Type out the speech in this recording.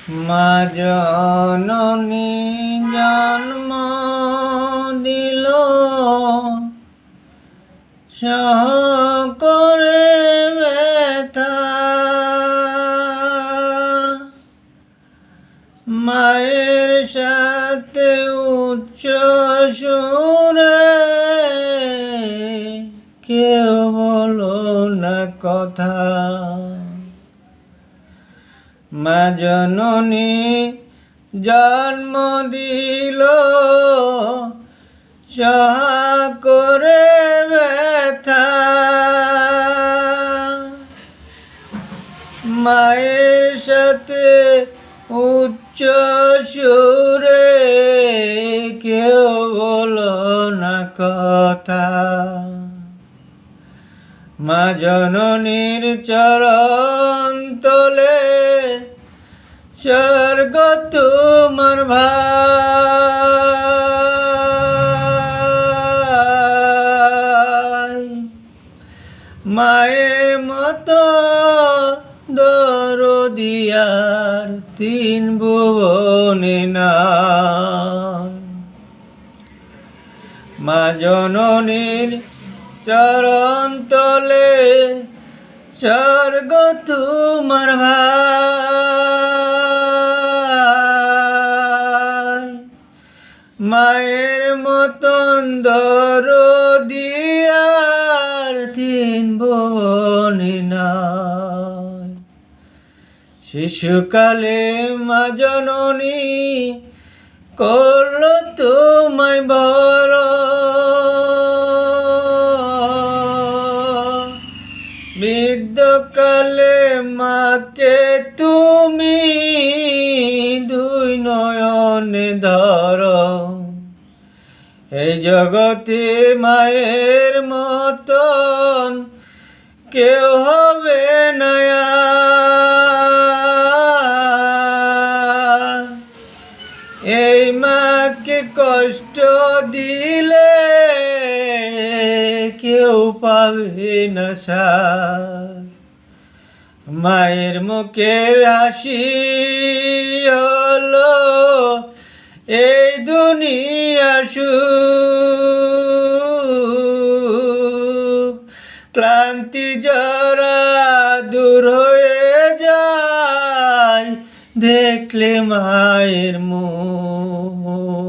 মা জননী জন্ম দিল সহ করে ব্যথা, মায়ের সাথে উচ্চ সুরে কেউ বলো না কথা। মা জননী জন্ম দিল সহা করে ব্যথা, মায়ের সাথে উচ্চ সুরে কেউ বলো না কথা। মা জননীর চরণ তলে স্বর্গ তোমার ভাই, মায়ের মতো দরদি আর তিন ভুবনে নাই। মা জননীর চরণ তলে স্বর্গ তোমার ভাই, মায়ের মতন দরদি আর তিন ভুবনে নাই। শিশুকালে মা জননী করল তোমায় বড়, বৃদ্ধকালে মাকে তুমি দুই নয়নে ধরো। এই জগতে মায়ের মতন কেউ হবে না আর। এই মাকে কষ্ট দিলে কেউ পাবে না সার। মায়ের মুখের হাসি হলো এই দুনিয়া সুখ, ক্লান্তি জরা দূর হয়ে যায় দেখলে মায়ের মুখ।